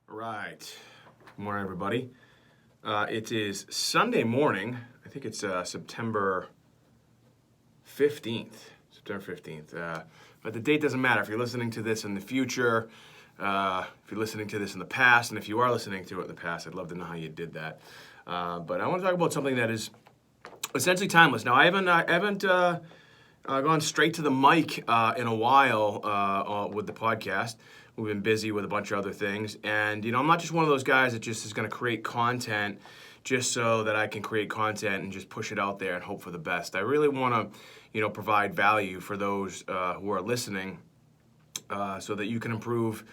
Right. Good morning, everybody. It is Sunday morning. I think it's September 15th. September 15th. But the date doesn't matter. If you're listening to this in the future, if you're listening to this in the past, and if you are listening to it in the past, I'd love to know how you did that. But I want to talk about something that is essentially timeless. Now, I haven't gone straight to the mic in a while with the podcast. We've been busy with a bunch of other things. And, I'm not just one of those guys that just is going to create content just so that I can create content and just push it out there and hope for the best. I really want to, provide value for those who are listening so that you can improve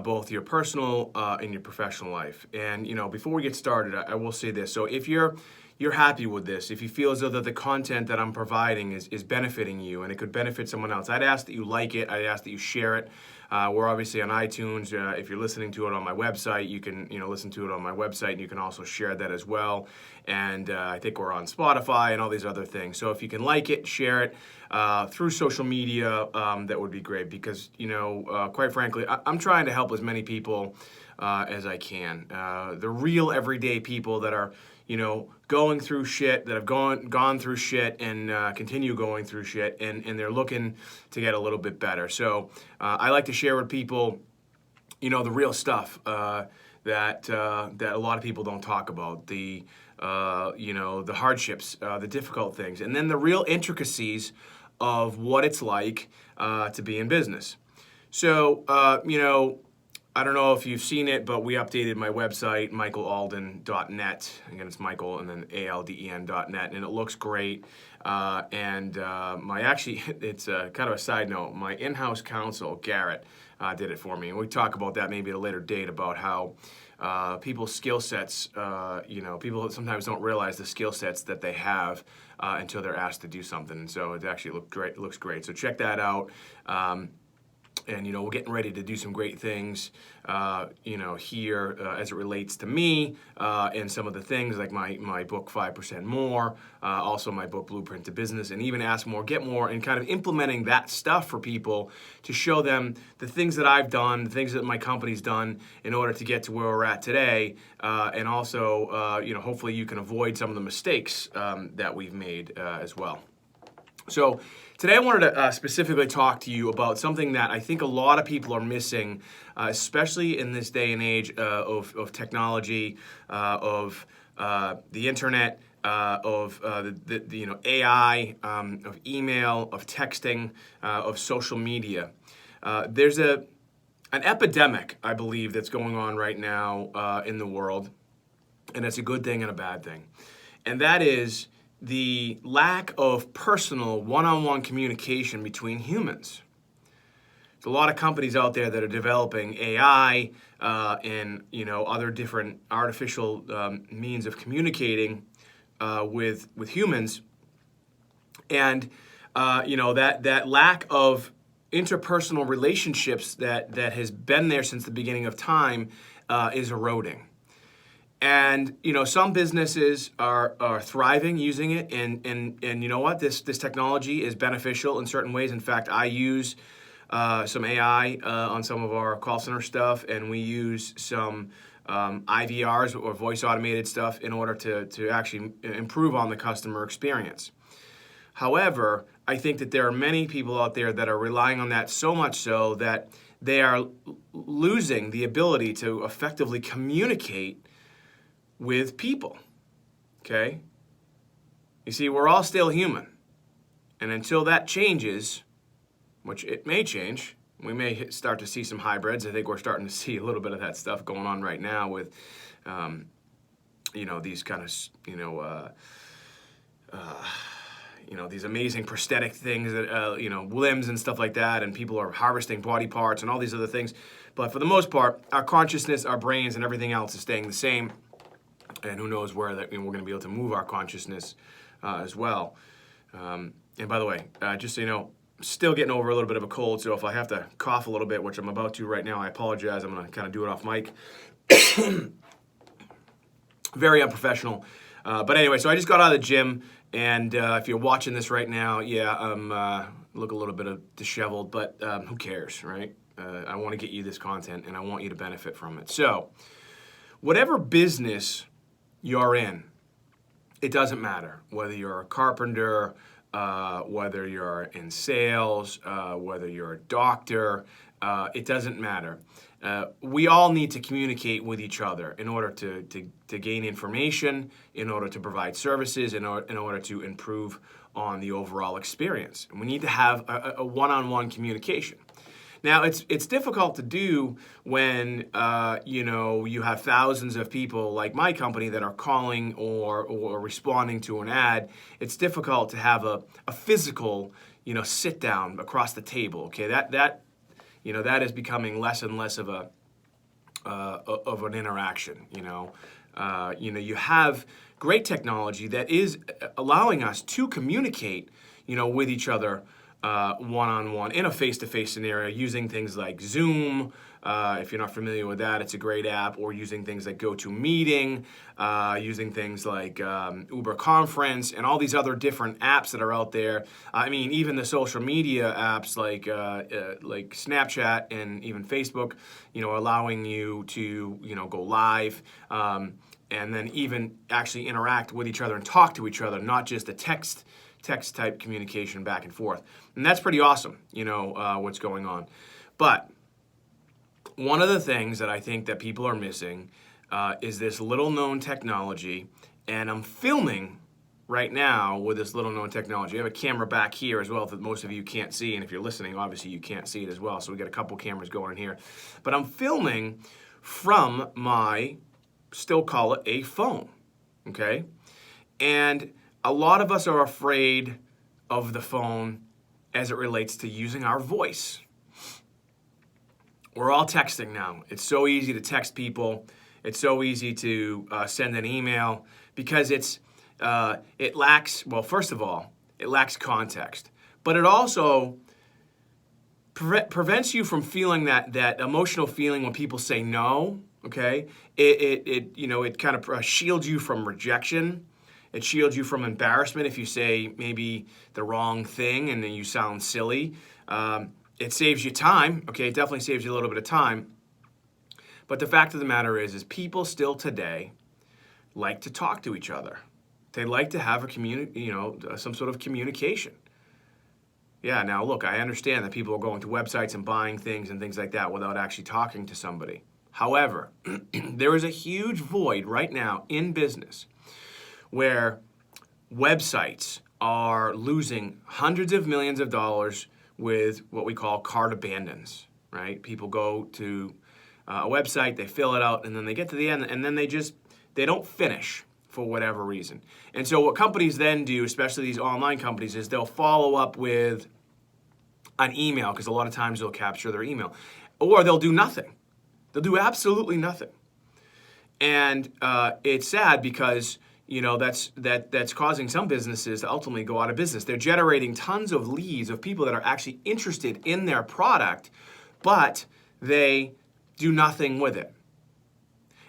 both your personal and your professional life. And, before we get started, I will say this. So if you're happy with this, if you feel as though that the content that I'm providing is benefiting you and it could benefit someone else, I'd ask that you like it. I'd ask that you share it. We're obviously on iTunes. If you're listening to it on my website, you can listen to it on my website, and you can also share that as well. And I think we're on Spotify and all these other things. So if you can like it, share it through social media, that would be great because, quite frankly, I'm trying to help as many people as I can. The real everyday people that are going through shit, that have gone through shit and continue going through shit, and they're looking to get a little bit better. So I like to share with people, the real stuff that a lot of people don't talk about, the hardships, the difficult things, and then the real intricacies of what it's like to be in business. So, I don't know if you've seen it, but we updated my website, michaelalden.net. Again, it's Michael and then ALDEN.net, and it looks great. It's kind of a side note, my in-house counsel, Garrett, did it for me. And we talk about that maybe at a later date about how people's skill sets, people sometimes don't realize the skill sets that they have until they're asked to do something. And so it actually looks great. So check that out. And, we're getting ready to do some great things, here as it relates to me and some of the things like my book, 5% More, also my book, Blueprint to Business, and even Ask More, Get More, and kind of implementing that stuff for people to show them the things that I've done, the things that my company's done in order to get to where we're at today. And also, hopefully you can avoid some of the mistakes that we've made as well. So today I wanted to specifically talk to you about something that I think a lot of people are missing, especially in this day and age of technology, of the internet, of the AI, of email, of texting, of social media. There's an epidemic, I believe, that's going on right now in the world, and it's a good thing and a bad thing. And that is the lack of personal one-on-one communication between humans. There's a lot of companies out there that are developing AI and other different artificial means of communicating with humans, and that lack of interpersonal relationships that has been there since the beginning of time is eroding. And some businesses are thriving using it, and you know what? This technology is beneficial in certain ways. In fact, I use some AI on some of our call center stuff, and we use some IVRs or voice automated stuff in order to actually improve on the customer experience. However, I think that there are many people out there that are relying on that so much so that they are losing the ability to effectively communicate with people, okay? You see, we're all still human. And until that changes, which it may change, we may start to see some hybrids. I think we're starting to see a little bit of that stuff going on right now with, these kind of, these amazing prosthetic things that, limbs and stuff like that, and people are harvesting body parts and all these other things. But for the most part, our consciousness, our brains, and everything else is staying the same. And who knows where that we're going to be able to move our consciousness as well. And by the way, just so you know, still getting over a little bit of a cold, so if I have to cough a little bit, which I'm about to right now, I apologize. I'm going to kind of do it off mic. Very unprofessional. But anyway, so I just got out of the gym, and if you're watching this right now, I'm look a little bit disheveled, but who cares, right? I want to get you this content, and I want you to benefit from it. So, whatever business you're in, it doesn't matter whether you're a carpenter, whether you're in sales, whether you're a doctor, it doesn't matter. We all need to communicate with each other in order to gain information, in order to provide services, in order to improve on the overall experience. And we need to have a one-on-one communication. Now, it's difficult to do when you have thousands of people like my company that are calling or responding to an ad. It's difficult to have a physical sit down across the table. Okay, that is becoming less and less of an interaction. You have great technology that is allowing us to communicate with each other one-on-one in a face-to-face scenario using things like Zoom. If you're not familiar with that, it's a great app. Or using things like GoToMeeting, using things like Uber Conference, and all these other different apps that are out there. I mean, even the social media apps like Snapchat and even Facebook, allowing you to go live. And then even actually interact with each other and talk to each other, not just a text type communication back and forth. And that's pretty awesome, what's going on. But one of the things that I think that people are missing is this little known technology. And I'm filming right now with this little known technology. I have a camera back here as well that most of you can't see. And if you're listening, obviously you can't see it as well. So we got a couple cameras going in here. But I'm filming from my, still call it a phone, okay? And a lot of us are afraid of the phone as it relates to using our voice. We're all texting now. It's so easy to text people. It's so easy to send an email because it lacks, well, first of all, it lacks context. But it also prevents you from feeling that emotional feeling when people say no, okay? It kind of shields you from rejection. It shields you from embarrassment if you say maybe the wrong thing and then you sound silly. It saves you time, okay? It definitely saves you a little bit of time. But the fact of the matter is people still today like to talk to each other. They like to have some sort of communication. Yeah, now look, I understand that people are going to websites and buying things and things like that without actually talking to somebody. However, there is a huge void right now in business where websites are losing hundreds of millions of dollars with what we call cart abandons, right? People go to a website, they fill it out, and then they get to the end, and then they don't finish for whatever reason. And so what companies then do, especially these online companies, is they'll follow up with an email, because a lot of times they'll capture their email, or they'll do nothing. They'll do absolutely nothing. And it's sad because that's causing some businesses to ultimately go out of business. They're generating tons of leads of people that are actually interested in their product, but they do nothing with it.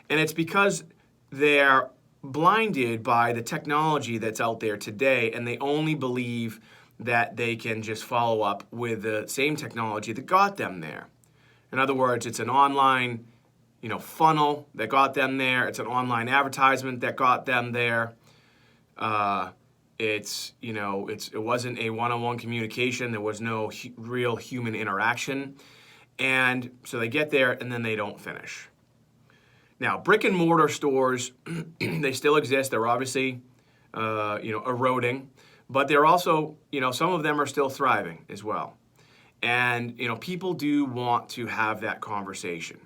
And it's because they're blinded by the technology that's out there today, and they only believe that they can just follow up with the same technology that got them there. In other words, it's an online funnel that got them there. It's an online advertisement that got them there. It wasn't a one-on-one communication. There was no real human interaction. And so they get there and then they don't finish. Now, brick and mortar stores, they still exist. They're obviously, eroding, but they're also, some of them are still thriving as well. And, people do want to have that conversation.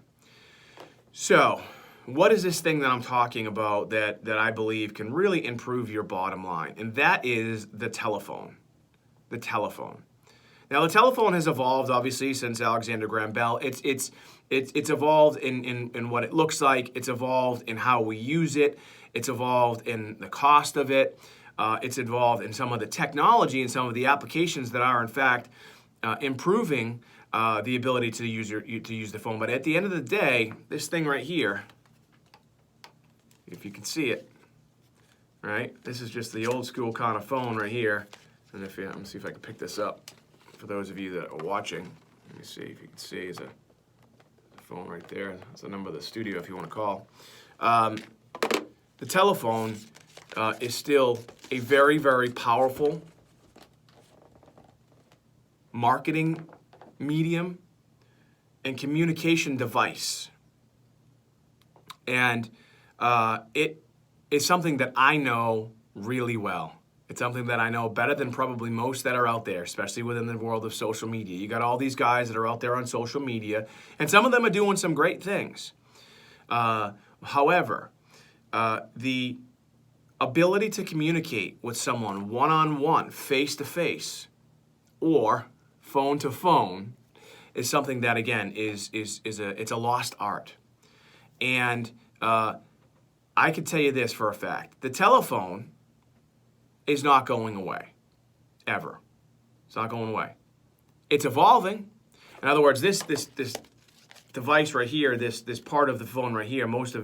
So, what is this thing that I'm talking about that I believe can really improve your bottom line? And that is the telephone. The telephone. Now, the telephone has evolved, obviously, since Alexander Graham Bell. It's evolved in what it looks like. It's evolved in how we use it. It's evolved in the cost of it. It's evolved in some of the technology and some of the applications that are, in fact, improving the ability to use the phone. But at the end of the day, this thing right here, if you can see it, right? This is just the old school kind of phone right here. And let me see if I can pick this up for those of you that are watching. Let me see if you can see. There's a phone right there. That's the number of the studio if you want to call. The telephone is still a very, very powerful marketing medium and communication device. And it is something that I know really well. It's something that I know better than probably most that are out there, especially within the world of social media. You got all these guys that are out there on social media, and some of them are doing some great things. However, the ability to communicate with someone one-on-one, face-to-face, or phone-to-phone is something that, again, it's a lost art. And I can tell you this for a fact. The telephone is not going away, ever. It's not going away. It's evolving. In other words, this device right here, this part of the phone right here, most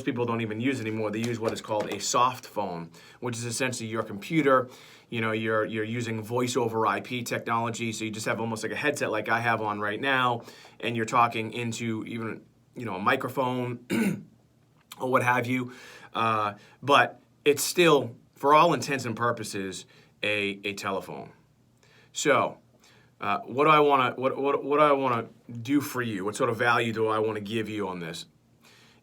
people don't even use anymore. They use what is called a soft phone, which is essentially your computer. You know, you're using voice over IP technology, so you just have almost like a headset like I have on right now, and you're talking into even, you know, a microphone or what have you. But it's still, for all intents and purposes, a telephone. So, what do I want to do for you? What sort of value do I want to give you on this?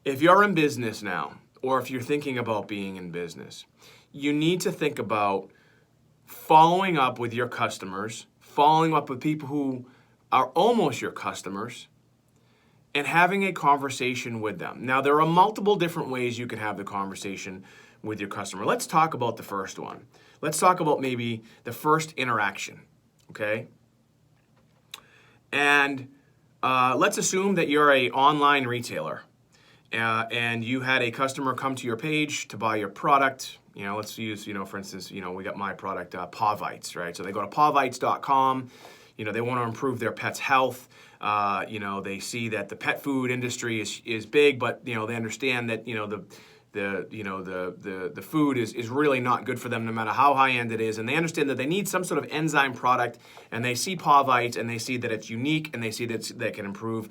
If you're in business now, or if you're thinking about being in business, you need to think about following up with your customers, following up with people who are almost your customers, and having a conversation with them. Now, there are multiple different ways you can have the conversation with your customer. Let's talk about the first one. Let's talk about maybe the first interaction, okay? And let's assume that you're an online retailer and you had a customer come to your page to buy your product. You know, let's use, you know, for instance, you know, we got my product, Pawvites, right? So they go to pawvites.com. You know, they want to improve their pet's health. You know, they see that the pet food industry is big, but, you know, they understand that, you know, the food is really not good for them no matter how high end it is, and they understand that they need some sort of enzyme product, and they see Pawvites and they see that it's unique, and they see that can improve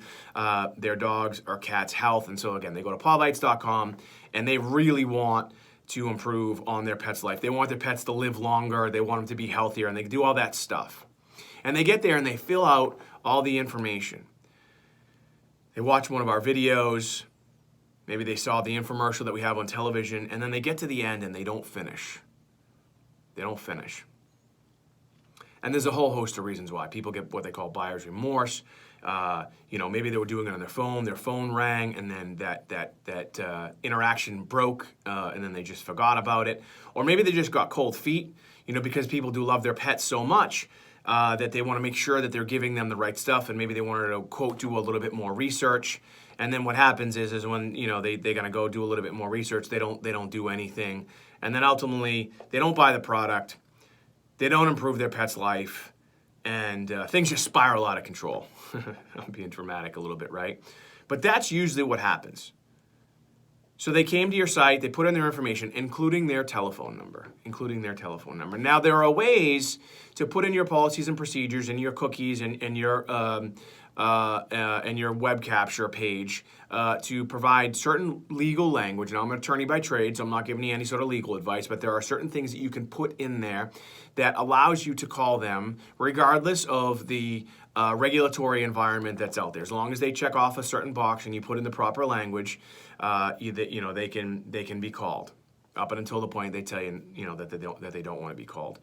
their dog's or cat's health. And so again, they go to pawvites.com and they really want to improve on their pet's life. They want their pets to live longer, they want them to be healthier, and they do all that stuff. And they get there and they fill out all the information. They watch one of our videos. Maybe they saw the infomercial that we have on television, and then they get to the end and they don't finish. They don't finish. And there's a whole host of reasons why. People get what they call buyer's remorse. You know, maybe they were doing it on their phone rang, and then that interaction broke, and then they just forgot about it. Or maybe they just got cold feet, you know, because people do love their pets so much that they want to make sure that they're giving them the right stuff, and maybe they wanted to, quote, do a little bit more research. And then what happens is when, you know, they're going to go do a little bit more research, they don't do anything. And then ultimately, they don't buy the product, they don't improve their pet's life, and things just spiral out of control. I'm being dramatic a little bit, right? But that's usually what happens. So they came to your site, they put in their information, including their telephone number. Now, there are ways to put in your policies and procedures and your cookies and your web capture page to provide certain legal language. Now, I'm an attorney by trade, so I'm not giving you any sort of legal advice, but there are certain things that you can put in there that allows you to call them regardless of the regulatory environment that's out there. As long as they check off a certain box and you put in the proper language, they can be called up until the point they tell you, you know, that they don't want to be called.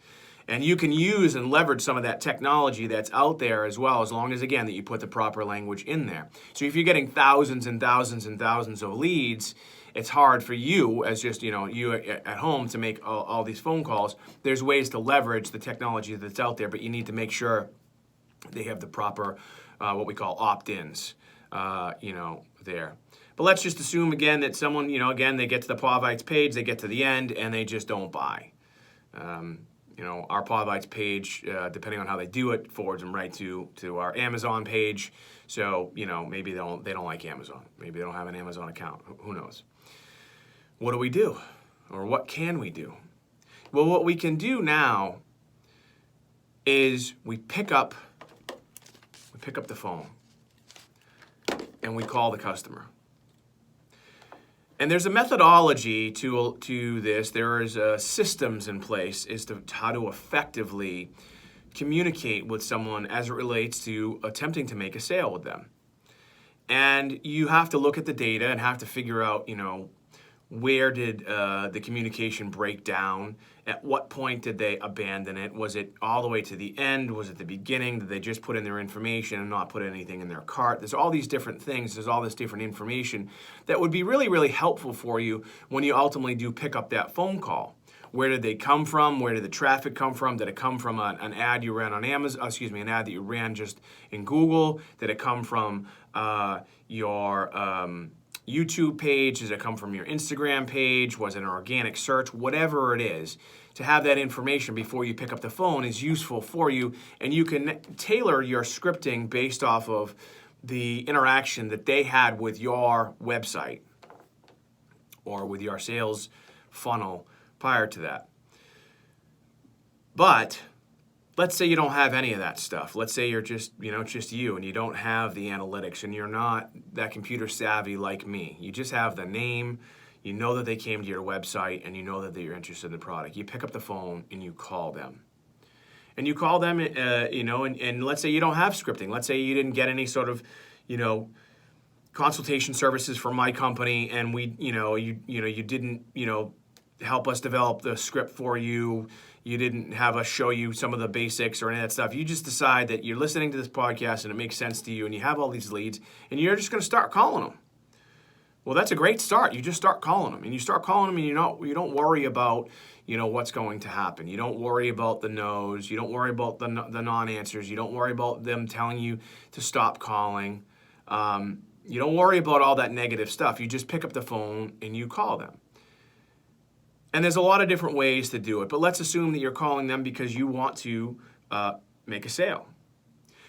And you can use and leverage some of that technology that's out there as well, as long as, again, that you put the proper language in there. So if you're getting thousands and thousands and thousands of leads, it's hard for you as just, you know, you at home to make all these phone calls. There's ways to leverage the technology that's out there, but you need to make sure they have the proper, what we call opt-ins, there. But let's just assume, again, that someone, you know, again, they get to the Pawvites page, they get to the end, and they just don't buy. You know, our Pawvites page, depending on how they do it, forwards them right to our Amazon page. So, you know, maybe they don't like Amazon. Maybe they don't have an Amazon account. Who knows? What do we do? Or what can we do? Well, what we can do now is we pick up We pick up the phone and we call the customer. And there's a methodology to this. There is systems in place as to how to effectively communicate with someone as it relates to attempting to make a sale with them. And you have to look at the data and have to figure out, where did the communication break down? At what point did they abandon it? Was it all the way to the end? Was it the beginning? Did they just put in their information and not put anything in their cart? There's all these different things. There's all this different information that would be really, really helpful for you when you ultimately do pick up that phone call. Where did they come from? Where did the traffic come from? Did it come from an ad you ran on Amazon? An ad that you ran just in Google? Did it come from your YouTube page? Does it come from your Instagram page? Was it an organic search? Whatever it is, to have that information before you pick up the phone is useful for you, and you can tailor your scripting based off of the interaction that they had with your website or with your sales funnel prior to that. But let's say you don't have any of that stuff. Let's say you're just you, and you don't have the analytics, and you're not that computer savvy like me. You just have the name, you know that they came to your website, and you know that they're interested in the product. You pick up the phone and you call them. And you call them, and let's say you don't have scripting. Let's say you didn't get any sort of, consultation services from my company, and you didn't, help us develop the script for you. You didn't have us show you some of the basics or any of that stuff. You just decide that you're listening to this podcast and it makes sense to you, and you have all these leads, and you're just going to start calling them. Well, that's a great start. You just start calling them, and you start calling them, and you don't worry about what's going to happen. You don't worry about the no's. You don't worry about the non-answers. You don't worry about them telling you to stop calling. You don't worry about all that negative stuff. You just pick up the phone and you call them. And there's a lot of different ways to do it, but let's assume that you're calling them because you want to make a sale.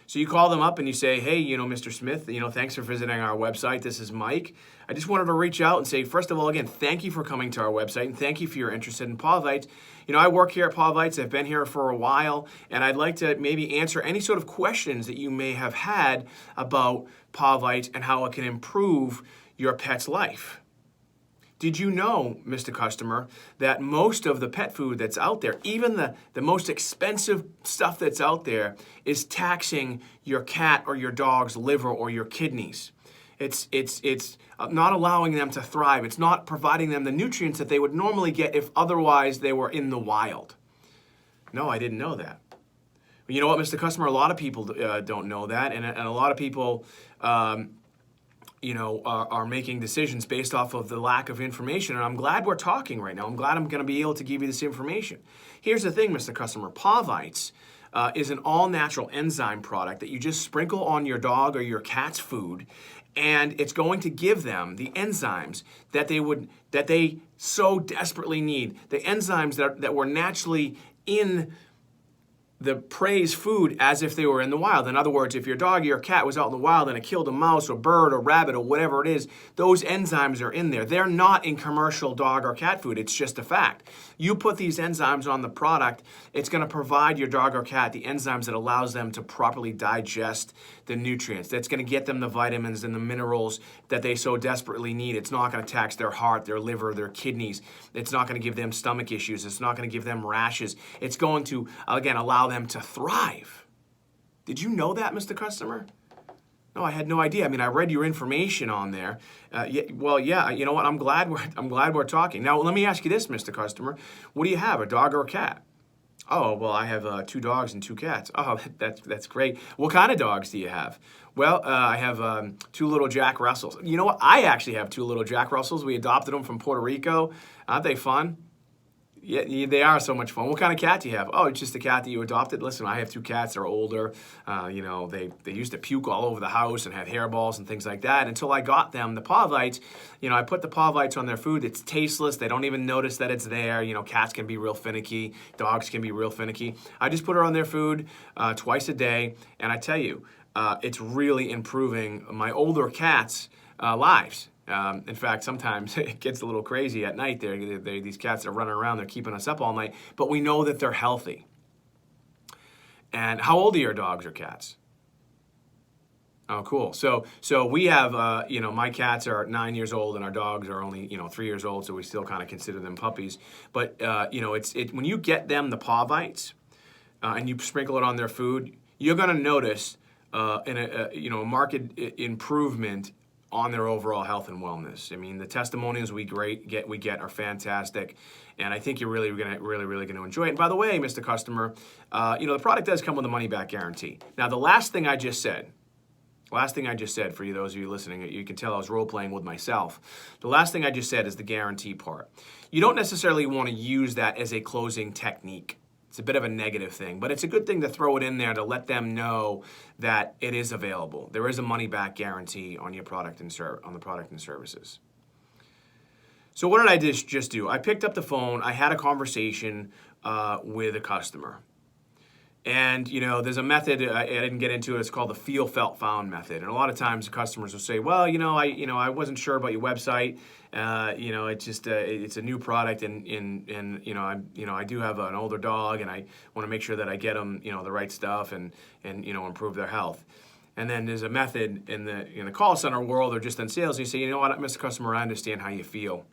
So you call them up and you say, hey, Mr. Smith, thanks for visiting our website. This is Mike. I just wanted to reach out and say, first of all, again, thank you for coming to our website, and thank you for your interest in Pavites. I work here at Pavites. I've been here for a while, and I'd like to maybe answer any sort of questions that you may have had about Pavites and how it can improve your pet's life. Did you know, Mr. Customer, that most of the pet food that's out there, even the most expensive stuff that's out there, is taxing your cat or your dog's liver or your kidneys? It's not allowing them to thrive. It's not providing them the nutrients that they would normally get if otherwise they were in the wild. No, I didn't know that. You know what, Mr. Customer? A lot of people don't know that, and a lot of people are making decisions based off of the lack of information. And I'm glad we're talking right now. I'm glad I'm going to be able to give you this information. Here's the thing, Mr. Customer. Pavites is an all-natural enzyme product that you just sprinkle on your dog or your cat's food, and it's going to give them the enzymes that they so desperately need. The enzymes that were naturally in the prey's food as if they were in the wild. In other words, if your dog or your cat was out in the wild and it killed a mouse or bird or rabbit or whatever it is, those enzymes are in there. They're not in commercial dog or cat food. It's just a fact. You put these enzymes on the product, it's going to provide your dog or cat the enzymes that allows them to properly digest the nutrients. That's going to get them the vitamins and the minerals that they so desperately need. It's not going to tax their heart, their liver, their kidneys. It's not going to give them stomach issues. It's not going to give them rashes. It's going to, again, allow them to thrive. Did you know that, Mr. Customer? No, I had no idea. I read your information on there. You know what? I'm glad we're talking. Now, let me ask you this, Mr. Customer. What do you have, a dog or a cat? Oh, well, I have 2 dogs and 2 cats. Oh, that's great. What kind of dogs do you have? Well, I have 2 little Jack Russells. You know what? I actually have 2 little Jack Russells. We adopted them from Puerto Rico. Aren't they fun? Yeah, they are so much fun. What kind of cat do you have? Oh, it's just a cat that you adopted. Listen, I have 2 cats. They're older. They used to puke all over the house and have hairballs and things like that. Until I got them, the Pavites, I put the Pavites on their food. It's tasteless. They don't even notice that it's there. Cats can be real finicky. Dogs can be real finicky. I just put her on their food twice a day, and I tell you, it's really improving my older cats' lives. In fact, sometimes it gets a little crazy at night. These cats are running around. They're keeping us up all night. But we know that they're healthy. And how old are your dogs or cats? Oh, cool. So we have, my cats are 9 years old and our dogs are only, 3 years old, so we still kind of consider them puppies. But, when you get them the paw bites and you sprinkle it on their food, you're going to notice a marked improvement on their overall health and wellness. I mean, the testimonials we get are fantastic, and I think you're really going to enjoy it. And by the way, Mr. Customer, the product does come with a money back guarantee. Now, the last thing I just said for you, those of you listening, you can tell I was role playing with myself. The last thing I just said is the guarantee part. You don't necessarily want to use that as a closing technique. It's a bit of a negative thing, but it's a good thing to throw it in there to let them know that it is available. There is a money-back guarantee on your product and on the product and services. So what did I just do? I picked up the phone. I had a conversation with a customer. And, there's a method, I didn't get into it, it's called the feel, felt, found method. And a lot of times customers will say, well, I wasn't sure about your website. It's just, it's a new product and I do have an older dog and I want to make sure that I get them, the right stuff and improve their health. And then there's a method in the call center world or just in sales, you say, you know what, Mr. Customer, I understand how you feel.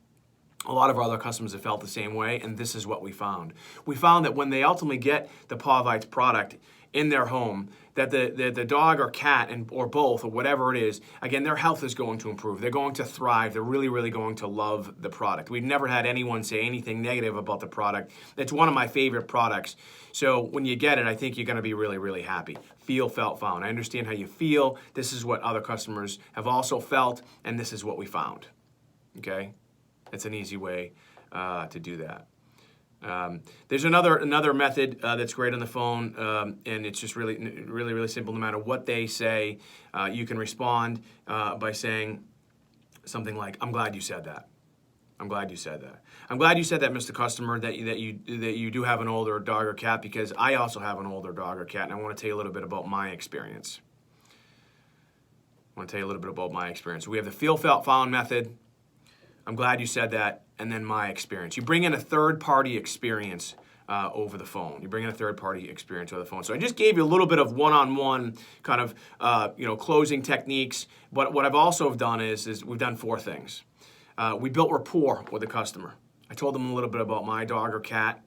A lot of our other customers have felt the same way, and this is what we found. We found that when they ultimately get the Paw Bites product in their home, that the dog or cat or both or whatever it is, again, their health is going to improve. They're going to thrive. They're really, really going to love the product. We've never had anyone say anything negative about the product. It's one of my favorite products. So when you get it, I think you're going to be really, really happy. Feel, felt, found. I understand how you feel. This is what other customers have also felt, and this is what we found. Okay? It's an easy way to do that. There's another method that's great on the phone, and it's just really, really, really simple. No matter what they say, you can respond by saying something like, "I'm glad you said that. I'm glad you said that. I'm glad you said that, Mr. Customer, that you do have an older dog or cat, because I also have an older dog or cat, and I want to tell you a little bit about my experience. We have the feel, felt, found method. I'm glad you said that, and then my experience. You bring in a third-party experience over the phone. So I just gave you a little bit of one-on-one kind of closing techniques. But what I've also done is we've done 4 things. We built rapport with the customer. I told them a little bit about my dog or cat.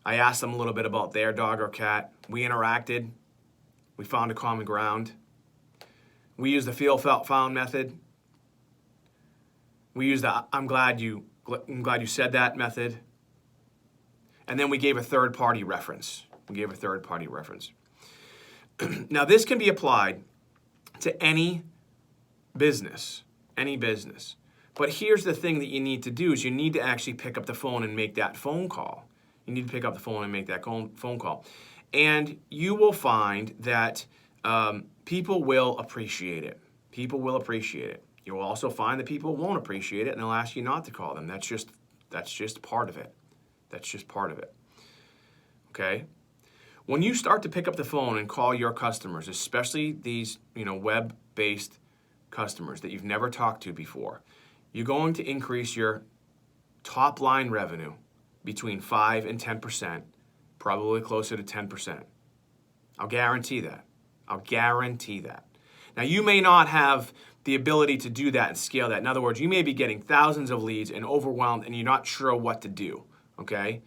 I asked them a little bit about their dog or cat. We interacted. We found a common ground. We used the feel, felt, found method. We used the I'm glad you said that method. And then we gave a third-party reference. Now, this can be applied to any business. But here's the thing that you need to do is you need to actually pick up the phone and make that phone call. And you will find that people will appreciate it. You will also find that people won't appreciate it, and they'll ask you not to call them. That's just part of it. Okay? When you start to pick up the phone and call your customers, especially these, web-based customers that you've never talked to before, you're going to increase your top-line revenue between 5 and 10%, probably closer to 10%. I'll guarantee that. Now, you may not have the ability to do that and scale that. In other words, you may be getting thousands of leads and overwhelmed and you're not sure what to do, okay?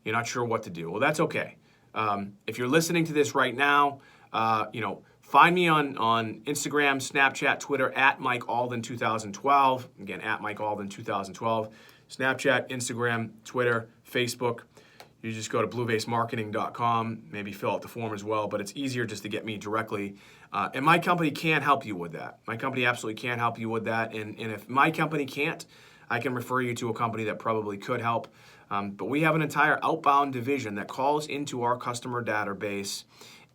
Well, that's okay. If you're listening to this right now, find me on Instagram, Snapchat, Twitter, at Mike Alden 2012. Again, at Mike Alden 2012. Snapchat, Instagram, Twitter, Facebook. You just go to bluevasemarketing.com, maybe fill out the form as well, but it's easier just to get me directly. And my company can help you with that. My company absolutely can help you with that. And if my company can't, I can refer you to a company that probably could help. But we have an entire outbound division that calls into our customer database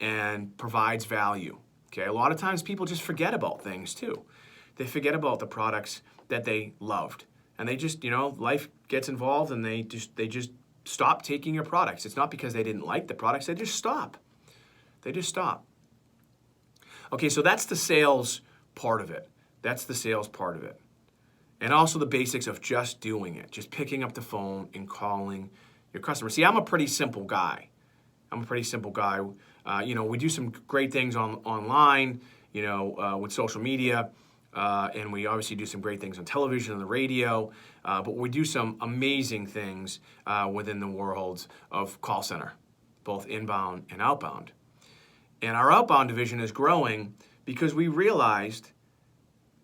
and provides value. Okay, a lot of times people just forget about things too. They forget about the products that they loved. And they just, life gets involved and they just stop taking your products. It's not because they didn't like the products, they just stop. Okay, so that's the sales part of it. And also the basics of just doing it, just picking up the phone and calling your customer. See, I'm a pretty simple guy. We do some great things online. with social media. And we obviously do some great things on television and the radio, but we do some amazing things within the world of call center, both inbound and outbound. And our outbound division is growing because we realized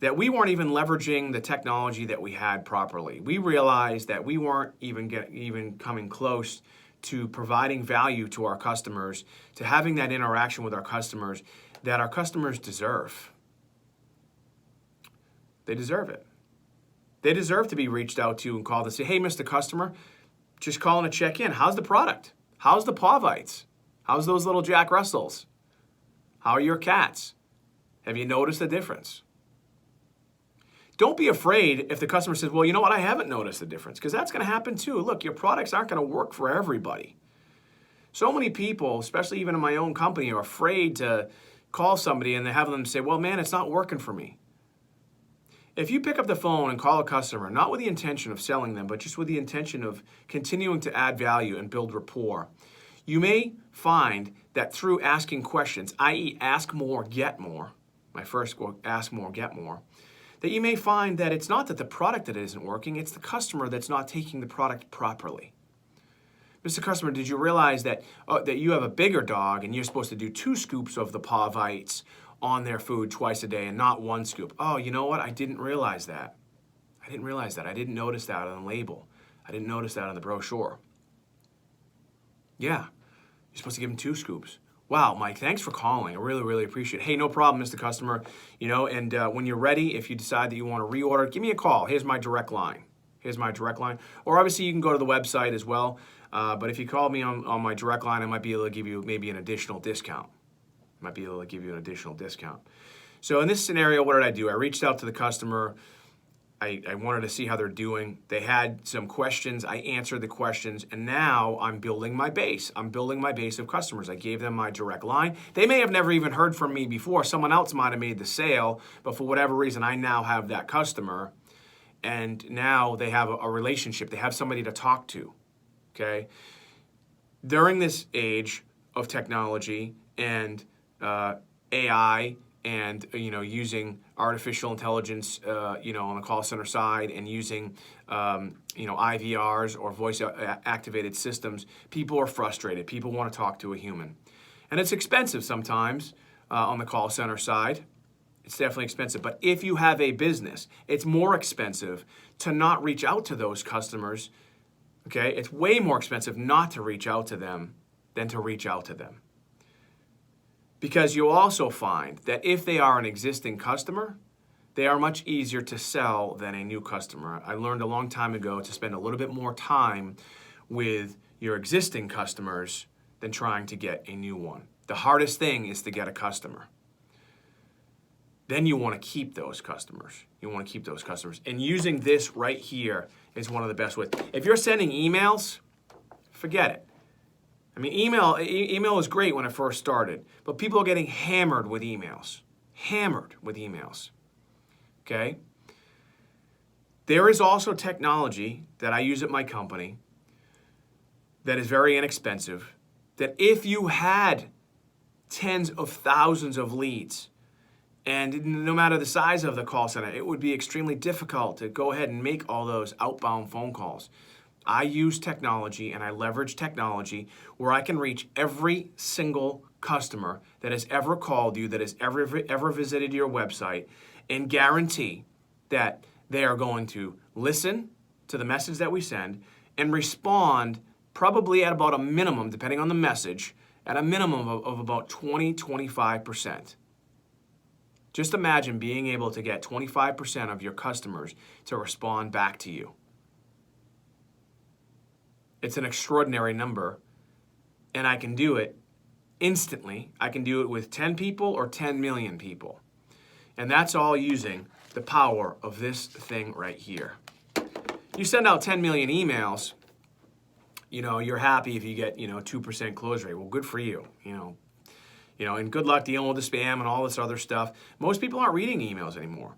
that we weren't even leveraging the technology that we had properly. We realized that we weren't even coming close to providing value to our customers, to having that interaction with our customers that our customers deserve. They deserve it. They deserve to be reached out to and called and say, hey, Mr. Customer, just calling to check in. How's the product? How's the Pavites? How's those little Jack Russells? How are your cats? Have you noticed a difference? Don't be afraid if the customer says, well, you know what, I haven't noticed the difference, because that's going to happen too. Look, your products aren't going to work for everybody. So many people, especially even in my own company, are afraid to call somebody and they have them say, well, man, it's not working for me. If you pick up the phone and call a customer, not with the intention of selling them, but just with the intention of continuing to add value and build rapport, you may find that through asking questions, i.e. ask more, get more, my first quote, ask more, get more, that you may find that it's not that the product that isn't working, it's the customer that's not taking the product properly. Mr. Customer, did you realize that that you have a bigger dog and you're supposed to do 2 scoops of the Pavites on their food twice a day and not 1 scoop? Oh, you know what? I didn't realize that. I didn't realize that. I didn't notice that on the label. I didn't notice that on the brochure. Yeah, you're supposed to give them 2 scoops. Wow, Mike, thanks for calling. I really, really appreciate it. Hey, no problem, Mr. Customer. And when you're ready, if you decide that you want to reorder, give me a call. Here's my direct line. Or obviously, you can go to the website as well. But if you call me on my direct line, I might be able to give you maybe an additional discount. So in this scenario, what did I do? I reached out to the customer. I wanted to see how they're doing. They had some questions. I answered the questions, and now I'm building my base. I'm building my base of customers. I gave them my direct line. They may have never even heard from me before. Someone else might have made the sale, but for whatever reason, I now have that customer, and now they have a relationship. They have somebody to talk to, okay? During this age of technology and AI and using artificial intelligence on the call center side and using IVRs or voice activated systems, people are frustrated. People want to talk to a human, and it's expensive sometimes on the call center side. It's definitely expensive, but if you have a business, it's more expensive to not reach out to those customers. Okay, it's way more expensive not to reach out to them than to reach out to them. Because you'll also find that if they are an existing customer, they are much easier to sell than a new customer. I learned a long time ago to spend a little bit more time with your existing customers than trying to get a new one. The hardest thing is to get a customer. Then you want to keep those customers. And using this right here is one of the best ways. If you're sending emails, forget it. I mean, email was great when it first started, but people are getting hammered with emails. Okay? There is also technology that I use at my company that is very inexpensive, that if you had tens of thousands of leads, and no matter the size of the call center, it would be extremely difficult to go ahead and make all those outbound phone calls. I use technology and I leverage technology where I can reach every single customer that has ever called you, that has ever visited your website, and guarantee that they are going to listen to the message that we send and respond probably at about a minimum, depending on the message, at a minimum of about 20-25%. Just imagine being able to get 25% of your customers to respond back to you. It's an extraordinary number, and I can do it instantly. I can do it with 10 people or 10 million people. And that's all using the power of this thing right here. You send out 10 million emails, you're happy if you get, 2% close rate. Well, good for you, and good luck dealing with the spam and all this other stuff. Most people aren't reading emails anymore.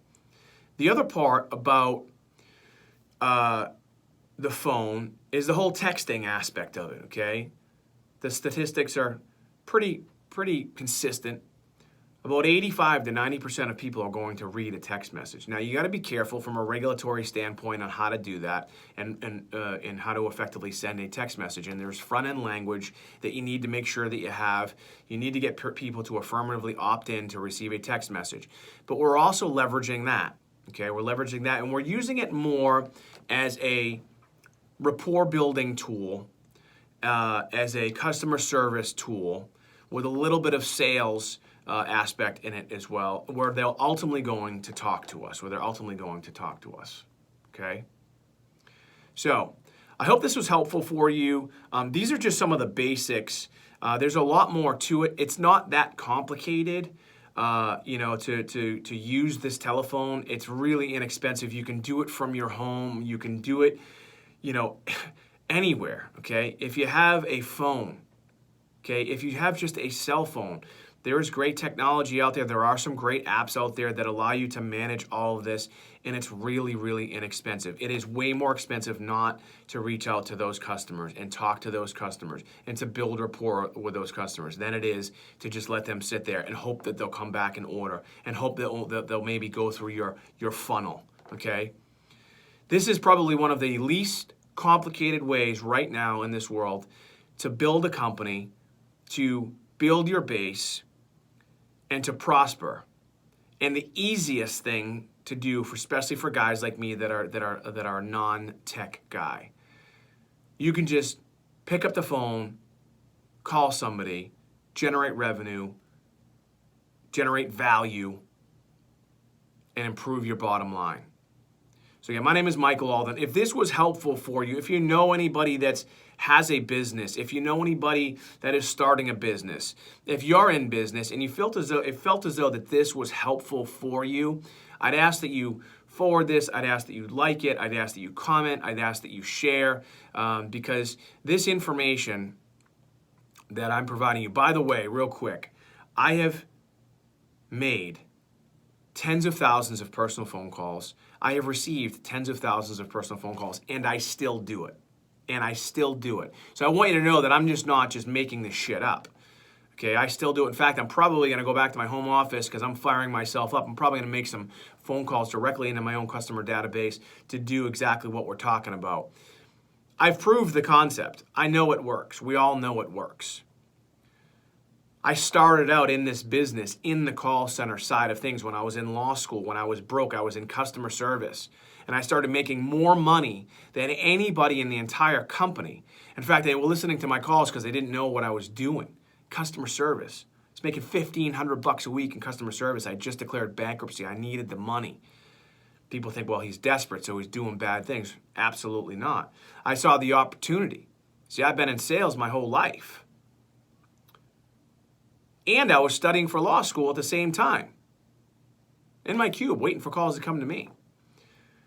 The other part about the phone is the whole texting aspect of it, okay? The statistics are pretty consistent. about 85 to 90% of people are going to read a text message. Now, you got to be careful from a regulatory standpoint on how to do that and how to effectively send a text message. And there's front-end language that you need to make sure that you have. You need to get people to affirmatively opt in to receive a text message. But we're also leveraging that. Okay, we're leveraging that, and we're using it more as a rapport building tool, as a customer service tool, with a little bit of sales aspect in it as well, where they're ultimately going to talk to us, okay? So I hope this was helpful for you. These are just some of the basics. There's a lot more to it. It's not that complicated, to use this telephone. It's really inexpensive. You can do it from your home. You can do it, anywhere, okay? If you have a phone, okay, if you have just a cell phone, there is great technology out there. There are some great apps out there that allow you to manage all of this, and it's really, really inexpensive. It is way more expensive not to reach out to those customers and talk to those customers and to build rapport with those customers than it is to just let them sit there and hope that they'll come back and order and hope that they'll maybe go through your funnel, okay? This is probably one of the least complicated ways right now in this world to build a company, to build your base, and to prosper. And the easiest thing to do, especially for guys like me that are a non-tech guy, you can just pick up the phone, call somebody, generate revenue, generate value, and improve your bottom line. So yeah, my name is Michael Alden. If this was helpful for you, if you know anybody that has a business, if you know anybody that is starting a business, if you're in business and you felt as though that this was helpful for you, I'd ask that you forward this. I'd ask that you like it. I'd ask that you comment. I'd ask that you share, because this information that I'm providing you, by the way, real quick, I have made tens of thousands of personal phone calls. I have received tens of thousands of personal phone calls, and I still do it. So I want you to know that I'm not just making this shit up. Okay, I still do it. In fact, I'm probably going to go back to my home office because I'm firing myself up. I'm probably going to make some phone calls directly into my own customer database to do exactly what we're talking about. I've proved the concept. I know it works. We all know it works. I started out in this business in the call center side of things when I was in law school. When I was broke, I was in customer service. And I started making more money than anybody in the entire company. In fact, they were listening to my calls because they didn't know what I was doing. Customer service. I was making $1,500 a week in customer service. I just declared bankruptcy. I needed the money. People think, well, he's desperate, so he's doing bad things. Absolutely not. I saw the opportunity. See, I've been in sales my whole life. And I was studying for law school at the same time. In my cube, waiting for calls to come to me.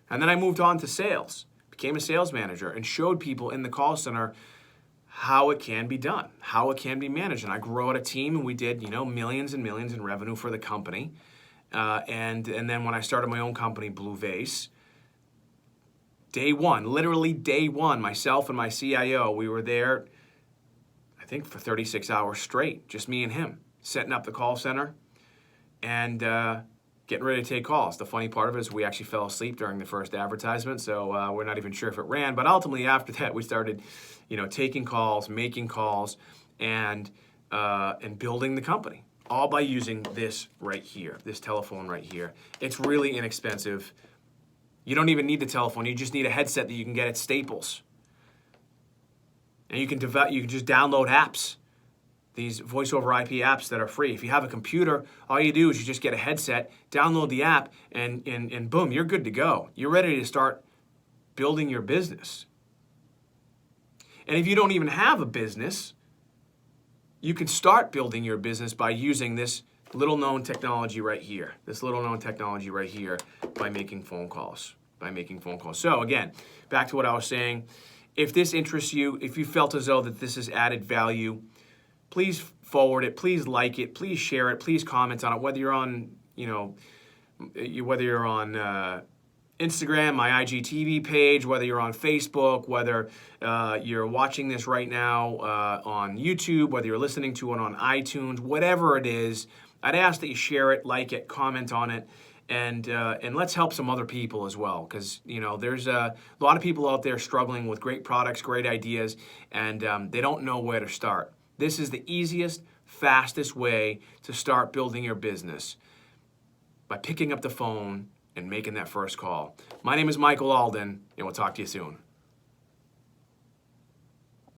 And then I moved on to sales, became a sales manager, and showed people in the call center how it can be done, how it can be managed. And I grew out a team, and we did, millions and millions in revenue for the company. And then when I started my own company, Blue Vase, literally day one, myself and my CIO, we were there, I think, for 36 hours straight, just me and him, setting up the call center and getting ready to take calls. The funny part of it is we actually fell asleep during the first advertisement, so we're not even sure if it ran. But ultimately, after that, we started, taking calls, making calls, and building the company, all by using this right here, this telephone right here. It's really inexpensive. You don't even need the telephone. You just need a headset that you can get at Staples. And you can just download apps, these voice over IP apps that are free. If you have a computer, all you do is you just get a headset, download the app, and boom, you're good to go. You're ready to start building your business. And if you don't even have a business, you can start building your business by using this little known technology right here. By making phone calls. So again, back to what I was saying. If this interests you, if you felt as though that this has added value, please forward it, please like it, please share it, please comment on it, whether you're on, Instagram, my IGTV page, whether you're on Facebook, whether you're watching this right now on YouTube, whether you're listening to it on iTunes, whatever it is, I'd ask that you share it, like it, comment on it, and let's help some other people as well, because there's a lot of people out there struggling with great products, great ideas, and they don't know where to start. This is the easiest, fastest way to start building your business, by picking up the phone and making that first call. My name is Michael Alden, and we'll talk to you soon.